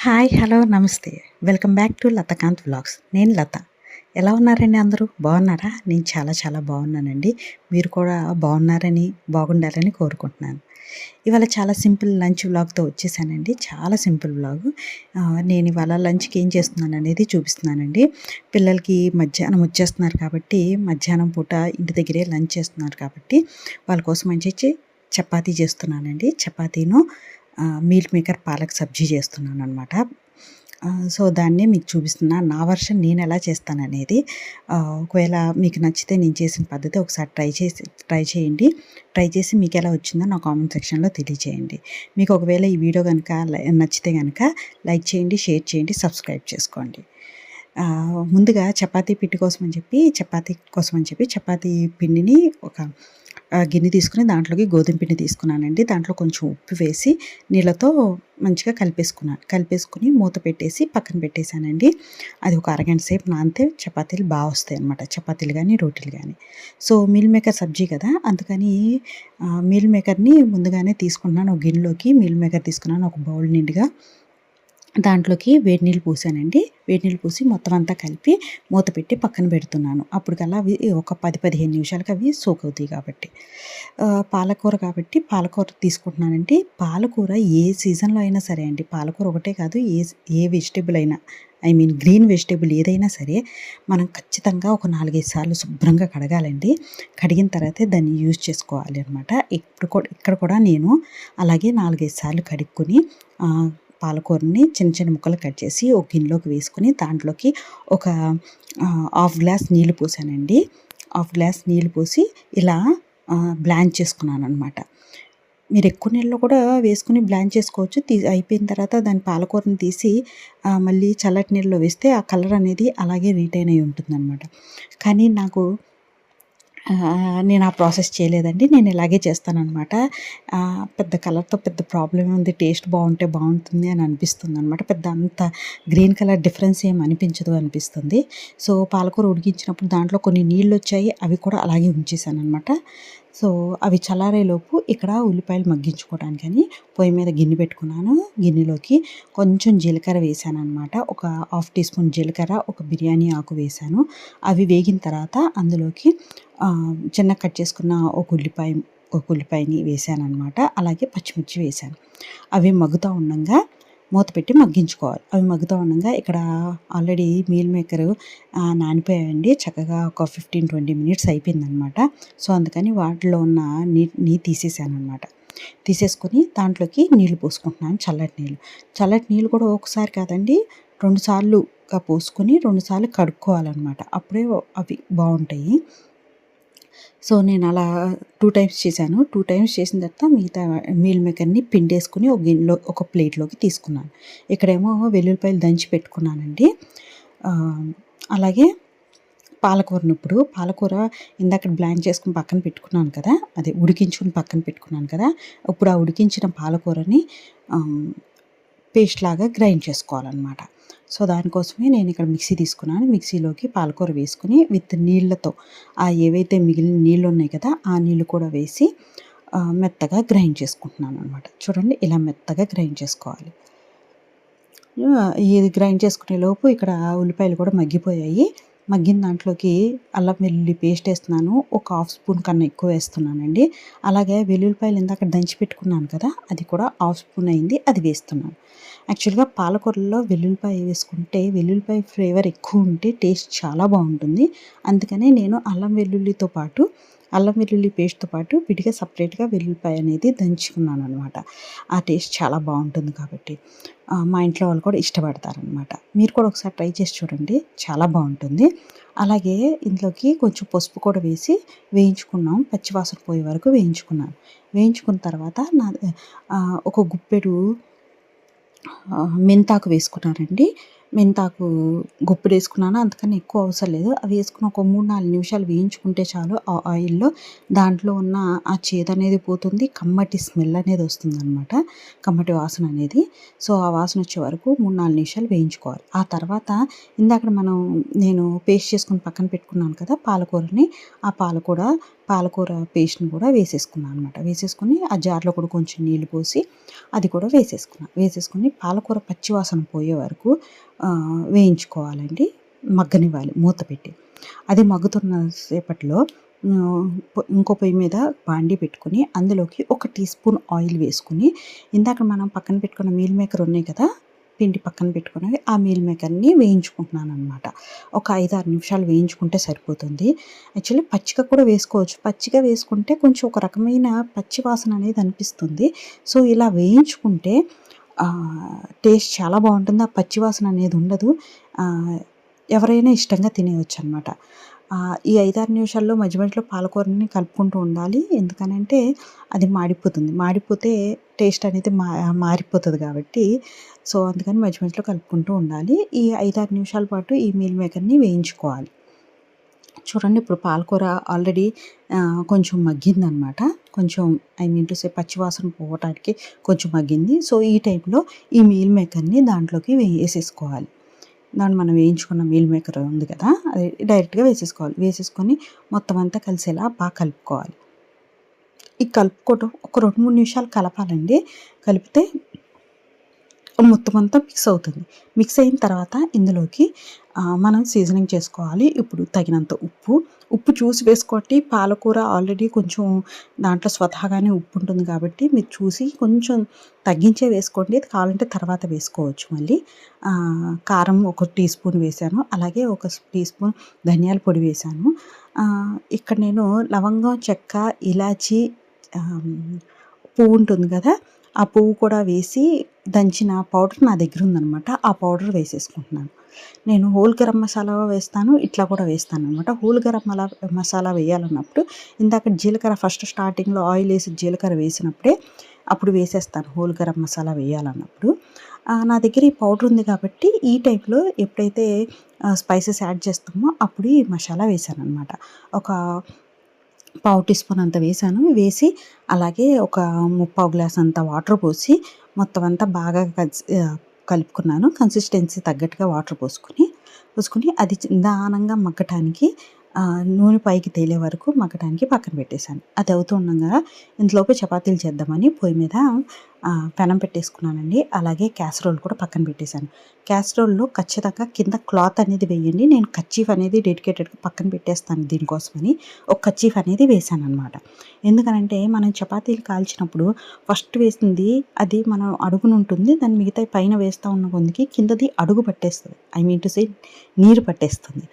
Hi! Hello! నమస్తే. Welcome back to Lathakanth vlogs. నేను లత. ఎలా ఉన్నారండి అందరూ? బాగున్నారా? నేను చాలా చాలా బాగున్నానండి. మీరు కూడా బాగున్నారని, బాగుండాలని కోరుకుంటున్నాను. ఇవాళ చాలా సింపుల్ లంచ్ వ్లాగ్‌తో వచ్చేసానండి. చాలా సింపుల్ వ్లాగ్. నేను ఇవాళ లంచ్‌కి ఏం చేస్తున్నాననేది చూపిస్తున్నానండి. పిల్లలకి మధ్యాహ్నం వచ్చేస్తున్నారు కాబట్టి, మధ్యాహ్నం పూట ఇంటి దగ్గరే లంచ్ చేస్తున్నారు కాబట్టి, వాళ్ళ కోసం అని చపాతీ చేస్తున్నానండి. చపాతీను మీల్ మేకర్ పాలక్ సబ్జీ చేస్తున్నాననమాట. సో, దాన్నే మీకు చూపిస్తున్నా. నా వర్షన్ నేనెలా చేస్తాననేది. ఒకవేళ మీకు నచ్చితే నేను చేసిన పద్ధతి ఒకసారి ట్రై చేయండి. ట్రై చేసి మీకెలా వచ్చిందో నా కామెంట్ సెక్షన్‌లో తెలియచేయండి. మీకు ఒకవేళ ఈ వీడియో గనుక నచ్చితే గనక లైక్ చేయండి, షేర్ చేయండి, సబ్స్క్రైబ్ చేసుకోండి. ముందుగా చపాతీ కోసం అని చెప్పి చపాతీ పిండిని ఒక గిన్నె తీసుకొని దాంట్లోకి గోధుమ పిండి తీసుకున్నానండి. దాంట్లో కొంచెం ఉప్పు వేసి నీళ్ళతో మంచిగా కలిపేసుకుని మూత పెట్టేసి పక్కన పెట్టేశానండి. అది ఒక అరగంట సేపు నానితే చపాతీలు వస్తాయన్నమాట. చపాతీలు గానీ, రోటీలు గానీ. సో, మీల్ మేకర్ సబ్జీ కదా! అందుకని మీల్ మేకర్‌ని ముందుగానే తీసుకుంటున్నాను. ఒక గిన్నెలోకి మీల్ మేకర్ తీసుకున్నాను. ఒక బౌల్ నిండుగా. దాంట్లోకి వేడి నీళ్ళు పోసానండి. వేడి నీళ్ళు పోసి మొత్తం అంతా కలిపి మూత పెట్టి పక్కన పెడుతున్నాను. అప్పటికల్లా అవి ఒక 10-15 నిమిషాలకి అవి సోక్ అవుతాయి కాబట్టి. పాలకూర కాబట్టి పాలకూర తీసుకుంటున్నానండి. పాలకూర ఏ సీజన్‌లో అయినా సరే అండి. పాలకూర ఒకటే కాదు, ఏ వెజిటబుల్ అయినా, ఐ మీన్ గ్రీన్ వెజిటబుల్ ఏదైనా సరే మనం ఖచ్చితంగా ఒక 4, 5 సార్లు శుభ్రంగా కడగాలండి. కడిగిన తర్వాతే దాన్ని యూజ్ చేసుకోవాలి అనమాట. ఇక్కడ కూడా నేను అలాగే 4, 5 సార్లు కడుక్కొని పాలకూరని చిన్న చిన్న ముక్కలు కట్ చేసి ఒక గిన్నెలోకి వేసుకొని దాంట్లోకి ఒక హాఫ్ గ్లాస్ నీళ్ళు పోసానండి. హాఫ్ గ్లాస్ నీళ్ళు పోసి ఇలా బ్లాంచ్ చేసుకున్నాననమాట. మీరు ఎక్కువ నీళ్ళలో కూడా వేసుకుని బ్లాంచ్ చేసుకోవచ్చు. అయిపోయిన తర్వాత దాని పాలకూరని తీసి మళ్ళీ చల్లటి నీళ్ళలో వేస్తే ఆ కలర్ అనేది అలాగే రిటైన్ అయి ఉంటుందన్నమాట. కానీ నేను ఆ ప్రాసెస్ చేయలేదండి. నేను ఇలాగే చేస్తాననమాట. పెద్ద కలర్‌తో పెద్ద ప్రాబ్లమ్ ఏముంది, టేస్ట్ బాగుంటే బాగుంటుంది అని అనిపిస్తుందనమాట. పెద్ద అంత గ్రీన్ కలర్ డిఫరెన్స్ ఏమి అనిపించదు అనిపిస్తుంది. సో, పాలకూర ఉడికించినప్పుడు దాంట్లో కొన్ని నీళ్ళొచ్చాయి. అవి కూడా అలాగే ఉంచేసాననమాట. సో, అవి చల్లారేలోపు ఇక్కడ ఉల్లిపాయలు మగ్గించుకోవడానికని పొయ్యి మీద గిన్నె పెట్టుకున్నాను. గిన్నెలోకి కొంచెం జీలకర్ర వేసాననమాట. ఒక హాఫ్ టీ స్పూన్ జీలకర్ర, ఒక బిర్యానీ ఆకు వేసాను. అవి వేగిన తర్వాత అందులోకి చిన్నగా కట్ చేసుకున్న ఒక ఉల్లిపాయని వేసాననమాట. అలాగే పచ్చిమిర్చి వేసాను. అవి మగ్గుతూ ఉండంగా మూత పెట్టి మగ్గించుకోవాలి. అవి మగ్గుతూ ఉండంగా ఇక్కడ ఆల్రెడీ మీల్ మేకరు నానిపోయాయండి. చక్కగా ఒక 15-20 మినిట్స్ అయిపోయిందనమాట. సో, అందుకని వాటిలో ఉన్న నీటిని తీసేసాననమాట. తీసేసుకొని దాంట్లోకి నీళ్లు పోసుకుంటున్నాను, చల్లటి నీళ్ళు. చల్లటి నీళ్ళు కూడా ఒకసారి కాదండి, 2 సార్లుగా పోసుకొని 2 సార్లు కడుక్కోవాలన్నమాట. అప్పుడే అవి బాగుంటాయి. సో, నేను అలా 2 టైమ్స్ చేశాను. 2 టైమ్స్ చేసిన తర్వాత మిగతా మీల్ మేకర్‌ని పిండేసుకొని ఒక గిన్నెలో ఒక ప్లేట్‌లోకి తీసుకున్నాను. ఇక్కడేమో వెల్లుల్లిపాయలు దంచి పెట్టుకున్నానండి. అలాగే పాలకూర ఇందాక బ్లాంచ్ చేసుకొని పక్కన పెట్టుకున్నాను కదా! అదే ఉడికించుకొని పక్కన పెట్టుకున్నాను కదా! ఇప్పుడు ఆ ఉడికించిన పాలకూరని పేస్ట్ లాగా గ్రైండ్ చేసుకోవాలన్నమాట. సో, దానికోసమే నేను ఇక్కడ మిక్సీ తీసుకున్నాను. మిక్సీలోకి పాలకూర వేసుకొని విత్ నీళ్ళతో ఏవైతే మిగిలిన నీళ్ళు ఉన్నాయి కదా, ఆ నీళ్ళు కూడా వేసి మెత్తగా గ్రైండ్ చేసుకుంటున్నాను అనమాట. చూడండి, ఇలా మెత్తగా గ్రైండ్ చేసుకోవాలి. ఇది గ్రైండ్ చేసుకునే లోపు ఇక్కడ ఉల్లిపాయలు కూడా మగ్గిపోయాయి. మగ్గిన దాంట్లోకి అల్లం వెల్లుల్లి పేస్ట్ వేస్తున్నాను. ఒక హాఫ్ స్పూన్ కన్నా ఎక్కువ వేస్తున్నానండి. అలాగే వెల్లుల్లిపాయలు ఇందాక దంచి పెట్టుకున్నాను కదా, అది కూడా హాఫ్ స్పూన్ అయింది, అది వేస్తున్నాను. యాక్చువల్గా పాలకూరలో వెల్లుల్లిపాయ వేసుకుంటే వెల్లుల్లిపాయ ఫ్లేవర్ ఎక్కువ ఉంటే టేస్ట్ చాలా బాగుంటుంది. అందుకనే నేను అల్లం వెల్లుల్లి పేస్ట్‌తో పాటు విడిగా సపరేట్‌గా వెల్లుల్లిపాయ అనేది దంచుకున్నాను అనమాట. ఆ టేస్ట్ చాలా బాగుంటుంది కాబట్టి మా ఇంట్లో వాళ్ళు కూడా ఇష్టపడతారనమాట. మీరు కూడా ఒకసారి ట్రై చేసి చూడండి, చాలా బాగుంటుంది. అలాగే ఇందులోకి కొంచెం పసుపు కూడా వేసి వేయించుకున్నాం. పచ్చివాసన పోయే వరకు వేయించుకున్నాను. వేయించుకున్న తర్వాత ఒక గుప్పెడు మెంతాకు వేసుకున్నానండి. మెంతాకు గుప్పెడేసుకున్నాను. అంతకన్నా ఎక్కువ అవసరం లేదు. అవి వేసుకొని ఒక 3, 4 నిమిషాలు వేయించుకుంటే చాలు ఆ ఆయిల్‌లో. దాంట్లో ఉన్న ఆ చేదనేది పోతుంది. కమ్మటి స్మెల్ అనేది వస్తుందనమాట. కమ్మటి వాసన అనేది. సో, ఆ వాసన వచ్చే వరకు 3, 4 నిమిషాలు వేయించుకోవాలి. ఆ తర్వాత నేను పేస్ట్ చేసుకొని పక్కన పెట్టుకున్నాను కదా పాలకూరని, ఆ పాలకూర పేస్ట్‌ని కూడా వేసేసుకున్నాను అనమాట. వేసేసుకొని ఆ జార్‌లో కూడా కొంచెం నీళ్లు పోసి అది కూడా వేసేసుకొని పాలకూర పచ్చి వాసన పోయే వరకు వేయించుకోవాలండి. మగ్గనివ్వాలి మూత పెట్టి. అది మగ్గుతున్న సేపట్లో ఇంకో పొయ్యి మీద బాండీ పెట్టుకొని అందులోకి 1 టీ స్పూన్ ఆయిల్ వేసుకొని, ఇందాక మనం పక్కన పెట్టుకున్న మీల్ మేకర్ ఉన్నాయి కదా! పిండి పక్కన పెట్టుకున్నవి ఆ మీల్ మేకర్‌ని వేయించుకుంటున్నాననమాట. ఒక 5, 6 నిమిషాలు వేయించుకుంటే సరిపోతుంది. యాక్చువల్లీ పచ్చిగా కూడా వేసుకోవచ్చు. పచ్చిగా వేసుకుంటే కొంచెం ఒక రకమైన పచ్చి వాసన అనేది అనిపిస్తుంది. సో, ఇలా వేయించుకుంటే టేస్ట్ చాలా బావుంటుంది. ఆ పచ్చి వాసన అనేది ఉండదు. ఎవరైనా ఇష్టంగా తినేయొచ్చనమాట. ఈ 5, 6 నిమిషాల్లో మధ్య మధ్యలో పాలకూరని కలుపుకుంటూ ఉండాలి. ఎందుకనంటే అది మాడిపోతుంది. మాడిపోతే టేస్ట్ అనేది మారిపోతది కాబట్టి, సో, అందుకని మధ్య మధ్యలో కలుపుకుంటూ ఉండాలి. ఈ 5, 6 నిమిషాల పాటు ఈ మీల్ మేకర్‌ని వేయించుకోవాలి. చూడండి ఇప్పుడు పాలకూర ఆల్రెడీ కొంచెం మగ్గిందనమాట. కొంచెం పచ్చి వాసన పోవటానికి కొంచెం మగ్గింది. సో, ఈ టైంలో ఈ మీల్ మేకర్‌ని దాంట్లోకి వేసేసుకోవాలి. మనం వేయించుకున్న మీల్ మేకర్ ఉంది కదా! అది డైరెక్ట్‌గా వేసేసుకోవాలి. వేసేసుకొని మొత్తం అంతా కలిసేలా బాగా కలుపుకోవాలి. ఈ కలుపుకోవటం ఒక 2, 3 నిమిషాలు కలపాలండి. కలిపితే మొత్తం అంతా మిక్స్ అవుతుంది. మిక్స్ అయిన తర్వాత ఇందులోకి మనం సీజనింగ్ చేసుకోవాలి. ఇప్పుడు తగినంత ఉప్పు చూసి వేసుకోండి. పాలకూర ఆల్రెడీ కొంచెం దాంట్లో స్వతహాగానే ఉప్పు ఉంటుంది కాబట్టి మీరు చూసి కొంచెం తగ్గించే వేసుకోండి. కావాలంటే తర్వాత వేసుకోవచ్చు మళ్ళీ. కారం 1 టీ స్పూన్ వేశాను. అలాగే 1 టీ స్పూన్ ధనియాల పొడి వేశాను. ఇక్కడ నేను లవంగం, చెక్క, ఇలాచి, పువ్వు ఉంటుంది కదా! ఆ పువ్వు కూడా వేసి దంచిన పౌడర్ నా దగ్గర ఉందనమాట. ఆ పౌడర్ వేసేసుకుంటున్నాను. నేను హోల్ గరం మసాలా వేస్తాను. ఇట్లా కూడా వేస్తాననమాట. హోల్ గరం మసాలా వేయాలన్నప్పుడు ఇందాక జీలకర్ర ఫస్ట్ స్టార్టింగ్‌లో ఆయిల్ వేసి జీలకర్ర వేసినప్పుడే అప్పుడు వేసేస్తాను హోల్ గరం మసాలా వేయాలన్నప్పుడు. నా దగ్గర ఈ పౌడర్ ఉంది కాబట్టి ఈ టైప్‌లో ఎప్పుడైతే స్పైసెస్ యాడ్ చేస్తామో అప్పుడు ఈ మసాలా వేశాననమాట. ఒక పావు టీ స్పూన్ అంత వేశాను. వేసి అలాగే ఒక ముప్పావు గ్లాస్ అంత వాటర్ పోసి మొత్తం అంతా బాగా కలుపుకున్నాను. కన్సిస్టెన్సీ తగ్గట్టుగా వాటర్ పోసుకొని అది నిదానంగా మగ్గటానికి నూనె పైకి తేలే వరకు మగ్గటానికి పక్కన పెట్టేశాను. అది అవుతూ ఉండంగా ఇంతలోపు చపాతీలు చేద్దామని పొయ్యి మీద పెనం పెట్టేసుకున్నానండి. అలాగే క్యాసరోల్ కూడా పక్కన పెట్టేశాను. క్యాసరోల్‌లో ఖచ్చితంగా కింద క్లాత్ అనేది వేయండి. నేను కర్చీఫ్ అనేది డెడికేటెడ్‌గా పక్కన పెట్టేస్తాను దీనికోసమని. ఒక కర్చీఫ్ అనేది వేశాననమాట. ఎందుకనంటే మనం చపాతీలు కాల్చినప్పుడు ఫస్ట్ వేసింది అది మనం అడుగునుంటుంది. దాన్ని మిగతాయి పైన వేస్తా ఉన్న కొందికి కిందది అడుగు పట్టేస్తది. నీరు పట్టేస్తుంది.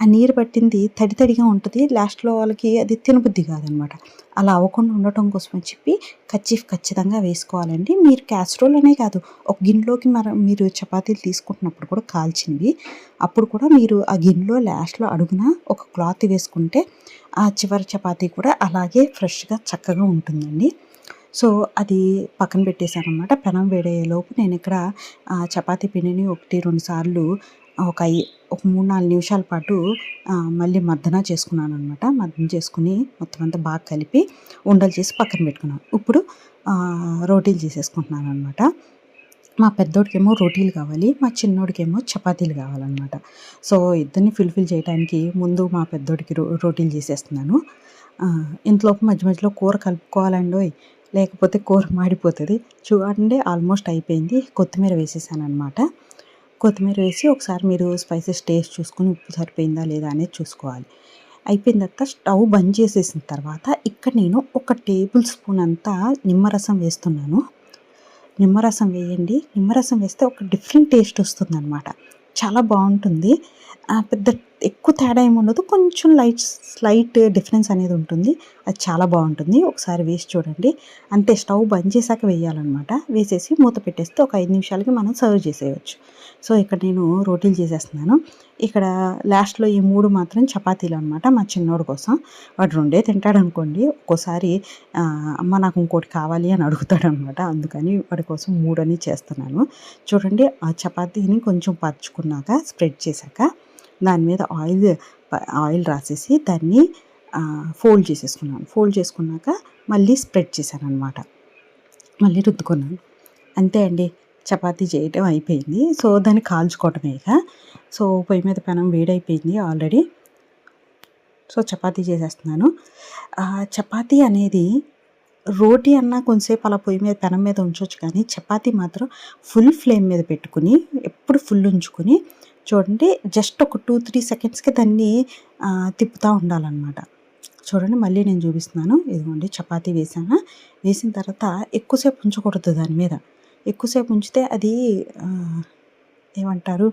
ఆ నీరు పట్టింది తడి తడిగా ఉంటది. లాస్ట్‌లో వాళ్ళకి అది తినబుద్ధి కాదనమాట. అలా అవ్వకుండా ఉండటం కోసం అని చెప్పి కర్చీఫ్ ఖచ్చితంగా వేసుకోవాలండి. మీరు క్యాసరోల్ అనే కాదు, ఒక గిన్నెలోకి మీరు చపాతీలు తీసుకుంటున్నప్పుడు కూడా కాల్చినవి, అప్పుడు కూడా మీరు ఆ గిన్నెలో లాస్ట్‌లో అడుగున ఒక క్లాత్ వేసుకుంటే ఆ చివరి చపాతీ కూడా అలాగే ఫ్రెష్‌గా చక్కగా ఉంటుందండి. సో, అది పక్కన పెట్టేశాననమాట. పెనం వేడయ్యేలోపు నేనిక్కడ చపాతీ పిండిని 1, 2 సార్లు ఒక 3, 4 నిమిషాల పాటు మళ్ళీ మర్దన చేసుకున్నాననమాట. మర్దన చేసుకొని మొత్తం అంతా బాగా కలిపి ఉండలు చేసి పక్కన పెట్టుకున్నాను. ఇప్పుడు రోటీలు చేసేసుకుంటున్నాననమాట. మా పెద్దోడికేమో రోటీలు కావాలి. మా చిన్నోడికేమో చపాతీలు కావాలనమాట. సో, ఇద్దరిని ఫుల్‌ఫిల్ చేయడానికి ముందు మా పెద్దోడికి రోటీలు చేసేస్తున్నాను. ఇంతలోపు మధ్య మధ్యలో కూర కలుపుకోవాలండోయ్! లేకపోతే కూర మాడిపోతది. చూడండి ఆల్మోస్ట్ అయిపోయింది. కొత్తిమీర వేసేసాననమాట. కొత్తిమీర వేసి ఒకసారి మీరు స్పైసెస్ టేస్ట్ చూసుకొని ఉప్పు సరిపోయిందా లేదా అనేది చూసుకోవాలి. అయిపోయిన తర్వాత స్టవ్ బంద్ చేసేసిన తర్వాత ఇక్కడ నేను 1 టేబుల్ స్పూన్ అంతా నిమ్మరసం వేస్తున్నాను. నిమ్మరసం వేయండి. నిమ్మరసం వేస్తే ఒక డిఫరెంట్ టేస్ట్ వస్తుందనమాట. చాలా బావుంటుంది. పెద్ద ఎక్కువ తేడా ఏమి ఉండదు, కొంచెం స్లైట్ డిఫరెన్స్ అనేది ఉంటుంది. అది చాలా బాగుంటుంది. ఒకసారి వేసి చూడండి. అంతే, స్టవ్ బంద్ చేశాక వేయాలన్నమాట. వేసేసి మూత పెట్టేస్తే ఒక 5 నిమిషాలకి మనం సర్వ్ చేసేయచ్చు. సో ఇక్కడ నేను రోటీలు చేసేస్తున్నాను. ఇక్కడ లాస్ట్లో ఈ 3 మాత్రం చపాతీలు అనమాట, మా చిన్నోడి కోసం. వాడు 2 తింటాడు అనుకోండి. ఒక్కోసారి అమ్మ నాకు ఇంకోటి కావాలి అని అడుగుతాడు అనమాట. అందుకని వాడి కోసం 3 అని చేస్తున్నాను. చూడండి, ఆ చపాతీని కొంచెం పరుచుకున్నాక స్ప్రెడ్ చేశాక దాని మీద ఆయిల్ రాసేసి దాన్ని ఫోల్డ్ చేసేసుకున్నాను. ఫోల్డ్ చేసుకున్నాక మళ్ళీ స్ప్రెడ్ చేశాను అనమాట. మళ్ళీ రుద్దుకున్నాను. అంతే అండి, చపాతీ చేయటం అయిపోయింది. సో దాన్ని కాల్చుకోవటమే ఇక. సో పొయ్యి మీద పెనం వేడైపోయింది ఆల్రెడీ. సో చపాతీ చేసేస్తున్నాను. చపాతీ అనేది రోటీ అన్నా కొంచెంసేపు అలా పొయ్యి మీద పెనం మీద ఉంచవచ్చు, కానీ చపాతీ మాత్రం ఫుల్ ఫ్లేమ్ మీద పెట్టుకుని ఎప్పుడు ఫుల్ ఉంచుకొని చూడండి, జస్ట్ ఒక 2-3 సెకండ్స్కి దాన్ని తిప్పుతూ ఉండాలన్నమాట. చూడండి, మళ్ళీ నేను చూపిస్తున్నాను. ఇదిగోండి, చపాతీ వేసాను. వేసిన తర్వాత ఎక్కువసేపు ఉంచకూడదు దాని మీద. ఎక్కువసేపు ఉంచితే అది ఏమంటారు,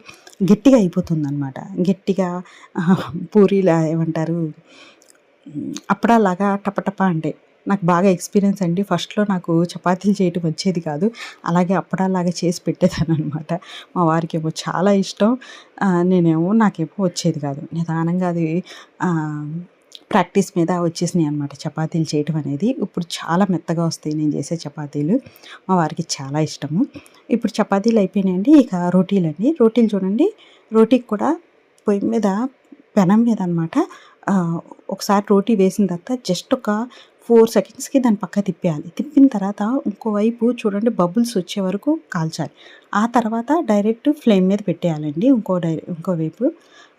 గట్టిగా అయిపోతుంది అనమాట. గట్టిగా పూరీలా ఏమంటారు, అప్పడాలాగా టపటప అంటే. నాకు బాగా ఎక్స్పీరియన్స్ అండి. ఫస్ట్లో నాకు చపాతీలు చేయటం వచ్చేది కాదు. అలాగే అప్పడాలాగా చేసి పెట్టేదాన్ని అనమాట. మా వారికేమో చాలా ఇష్టం, నాకేమో వచ్చేది కాదు. నిదానంగా అది ప్రాక్టీస్ మీద వచ్చేసినాయి అనమాట చపాతీలు చేయటం అనేది. ఇప్పుడు చాలా మెత్తగా వస్తాయి నేను చేసే చపాతీలు. మా వారికి చాలా ఇష్టము. ఇప్పుడు చపాతీలు అయిపోయినాయండి. ఇక రోటీలండి. రోటీలు చూడండి, రోటీకి కూడా పొయ్యి మీద పెనం మీద అనమాట. ఒకసారి రోటీ వేసిన తర్వాత జస్ట్ ఒక 4 సెకండ్స్కి దాన్ని పక్క తిప్పేయాలి. తిప్పిన తర్వాత ఇంకోవైపు చూడండి బబుల్స్ వచ్చే వరకు కాల్చాలి. ఆ తర్వాత డైరెక్ట్ ఫ్లేమ్ మీద పెట్టేయాలండి ఇంకోవైపు.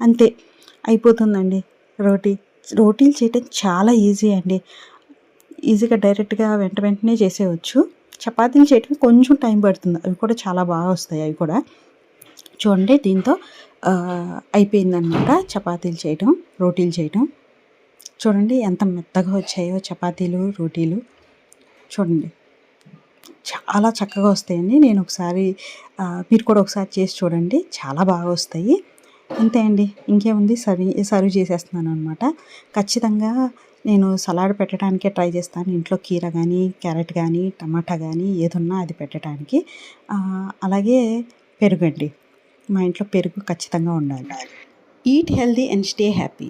అంతే, అయిపోతుందండి రోటీలు చేయటం చాలా ఈజీ అండి. ఈజీగా డైరెక్ట్గా వెంటనే చేసేయచ్చు. చపాతీలు చేయటం కొంచెం టైం పడుతుంది. అవి కూడా చాలా బాగా వస్తాయి. అవి కూడా చూడండి, దీంతో అయిపోయిందనమాట చపాతీలు చేయటం, రోటీలు చేయటం. చూడండి ఎంత మెత్తగా వచ్చాయో చపాతీలు, రోటీలు. చూడండి, చాలా చక్కగా వస్తాయండి. మీరు కూడా ఒకసారి చేసి చూడండి, చాలా బాగా వస్తాయి. అంతే అండి, ఇంకేముంది, సర్వ్ చేసేస్తున్నాను అనమాట. ఖచ్చితంగా నేను సలాడ్ పెట్టడానికే ట్రై చేస్తాను. ఇంట్లో కీర కానీ, క్యారెట్ కానీ, టమాటా కానీ ఏదున్నా అది పెట్టడానికి. అలాగే పెరుగు అండి, మా ఇంట్లో పెరుగు ఖచ్చితంగా ఉండాలి. Eat healthy and stay happy.